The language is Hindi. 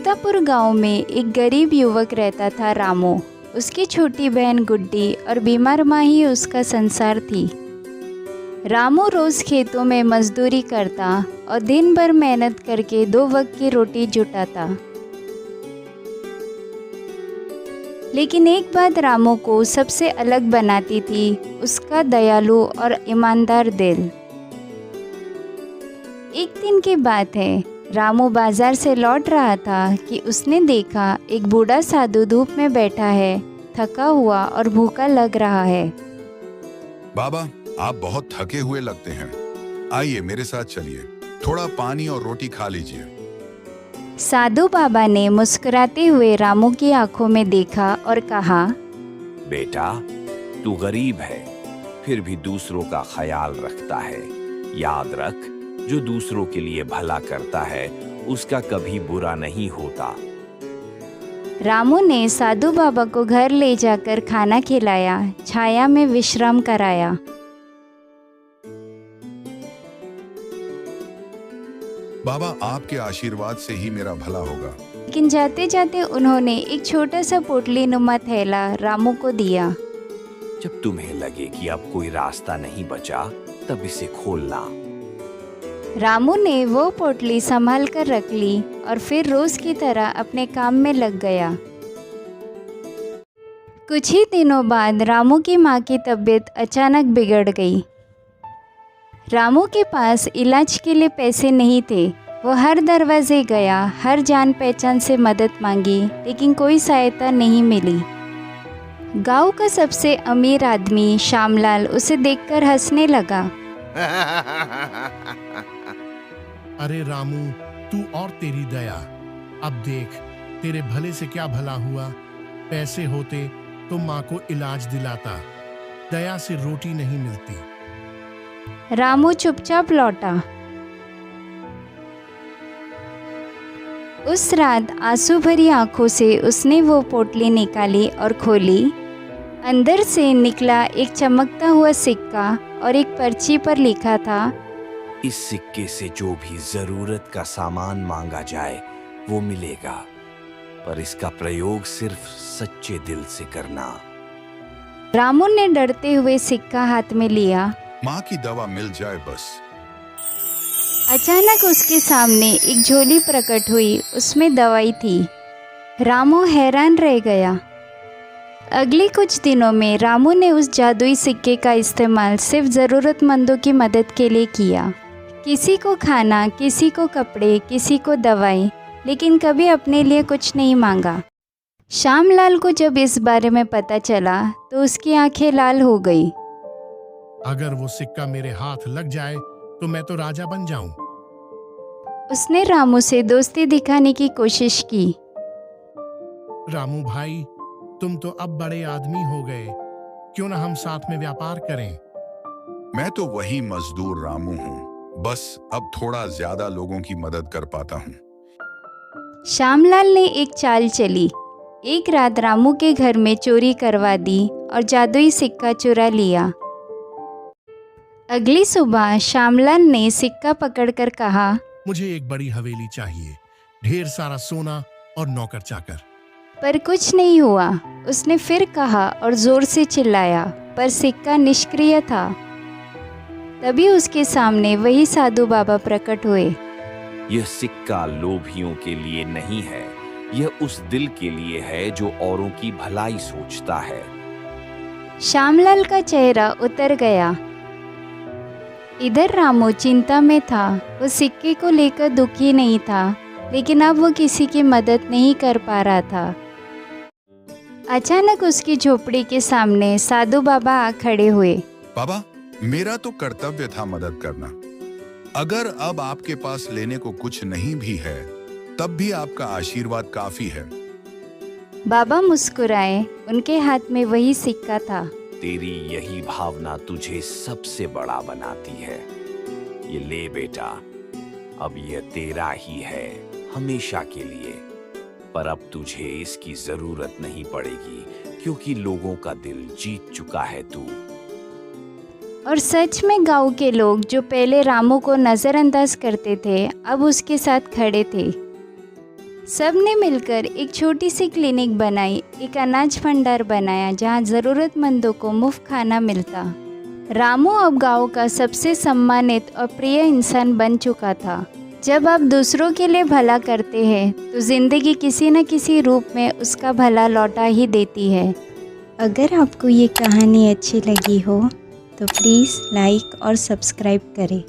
सीतापुर गांव में एक गरीब युवक रहता था रामू। उसकी छोटी बहन गुड्डी और बीमार माँ ही उसका संसार थी। रामू रोज खेतों में मजदूरी करता और दिन भर मेहनत करके 2 वक्त की रोटी जुटाता। लेकिन एक बात रामू को सबसे अलग बनाती थी, उसका दयालु और ईमानदार दिल। एक दिन की बात है, रामू बाजार से लौट रहा था कि उसने देखा एक बूढ़ा साधु धूप में बैठा है, थका हुआ और भूखा लग रहा है। बाबा, आप बहुत थके हुए लगते हैं। आइए मेरे साथ चलिए, थोड़ा पानी और रोटी खा लीजिए। साधु बाबा ने मुस्कुराते हुए रामू की आंखों में देखा और कहा, बेटा, तू गरीब है, फिर भी दूसरों का ख्याल रखता है। याद रख, जो दूसरों के लिए भला करता है उसका कभी बुरा नहीं होता। रामू ने साधु बाबा को घर ले जाकर खाना खिलाया, छाया में विश्राम कराया। बाबा, आपके आशीर्वाद से ही मेरा भला होगा। लेकिन जाते जाते उन्होंने एक छोटा सा पोटली नुमा थैला रामू को दिया। जब तुम्हें लगे कि अब कोई रास्ता नहीं बचा, तब इसे खोलना। रामू ने वो पोटली संभाल कर रख ली और फिर रोज की तरह अपने काम में लग गया। कुछ ही दिनों बाद रामू की माँ की तबीयत अचानक बिगड़ गई। रामू के पास इलाज के लिए पैसे नहीं थे। वो हर दरवाजे गया, हर जान पहचान से मदद मांगी, लेकिन कोई सहायता नहीं मिली। गांव का सबसे अमीर आदमी श्यामलाल उसे देखकर हंसने लगा। अरे रामू, तू और तेरी दया। अब देख, तेरे भले से क्या भला हुआ। पैसे होते तो माँ को इलाज दिलाता, दया से रोटी नहीं मिलती। रामू चुपचाप लौटा। उस रात आंसू भरी आंखों से उसने वो पोटली निकाली और खोली। अंदर से निकला एक चमकता हुआ सिक्का और एक पर्ची पर लिखा था, इस सिक्के से जो भी जरूरत का सामान मांगा जाए वो मिलेगा, पर इसका प्रयोग सिर्फ सच्चे दिल से करना। रामू ने डरते हुए सिक्का हाथ में लिया। माँ की दवा मिल जाए बस। अचानक उसके सामने एक झोली प्रकट हुई, उसमें दवाई थी। रामू हैरान रह गया। अगले कुछ दिनों में रामू ने उस जादुई सिक्के का इस्तेमाल सिर्फ ज़रूरतमंदों की मदद के लिए किया। किसी को खाना, किसी को कपड़े, किसी को दवाई, लेकिन कभी अपने लिए कुछ नहीं मांगा। श्यामलाल को जब इस बारे में पता चला तो उसकी आंखें लाल हो गई। अगर वो सिक्का मेरे हाथ लग जाए तो मैं तो राजा बन जाऊं। उसने रामू से दोस्ती दिखाने की कोशिश की। रामू भाई, तुम तो अब बड़े आदमी हो गए, क्यों ना हम साथ में व्यापार करें। मैं तो वही मजदूर रामू हूँ, बस अब थोड़ा ज्यादा लोगों की मदद कर पाता हूँ। श्यामलाल ने एक चाल चली। एक रात रामू के घर में चोरी करवा दी और जादुई सिक्का चुरा लिया। अगली सुबह श्यामलाल ने सिक्का पकड़कर कहा, मुझे एक बड़ी हवेली चाहिए, ढेर सारा सोना और नौकर चाकर। पर कुछ नहीं हुआ। उसने फिर कहा और जोर से चिल्लाया, पर सिक्का निष्क्रिय था। तभी उसके सामने वही साधु बाबा प्रकट हुए। यह सिक्का लोभियों के लिए नहीं है, यह उस दिल के लिए है जो औरों की भलाई सोचता है। श्यामलाल का चेहरा उतर गया। इधर रामू चिंता में था। वो सिक्के को लेकर दुखी नहीं था, लेकिन अब वो किसी की मदद नहीं कर पा रहा था। अचानक उसकी झोपड़ी के सामने साधु बाबा आ खड़े हुए। बाबा, मेरा तो कर्तव्य था मदद करना। अगर अब आपके पास लेने को कुछ नहीं भी है, तब भी आपका आशीर्वाद काफी है। बाबा मुस्कुराए। उनके हाथ में वही सिक्का था। तेरी यही भावना तुझे सबसे बड़ा बनाती है। ये ले बेटा, अब यह तेरा ही है, हमेशा के लिए। पर अब तुझे इसकी जरूरत नहीं पड़ेगी, क्योंकि लोगों का दिल जीत चुका है तू। और सच में गांव के लोग जो पहले रामू को नज़रअंदाज करते थे, अब उसके साथ खड़े थे। सब ने मिलकर एक छोटी सी क्लिनिक बनाई, एक अनाज भंडार बनाया जहां ज़रूरतमंदों को मुफ्त खाना मिलता। रामू अब गांव का सबसे सम्मानित और प्रिय इंसान बन चुका था। जब आप दूसरों के लिए भला करते हैं तो ज़िंदगी किसी न किसी रूप में उसका भला लौटा ही देती है। अगर आपको ये कहानी अच्छी लगी हो तो प्लीज़ लाइक और सब्सक्राइब करें।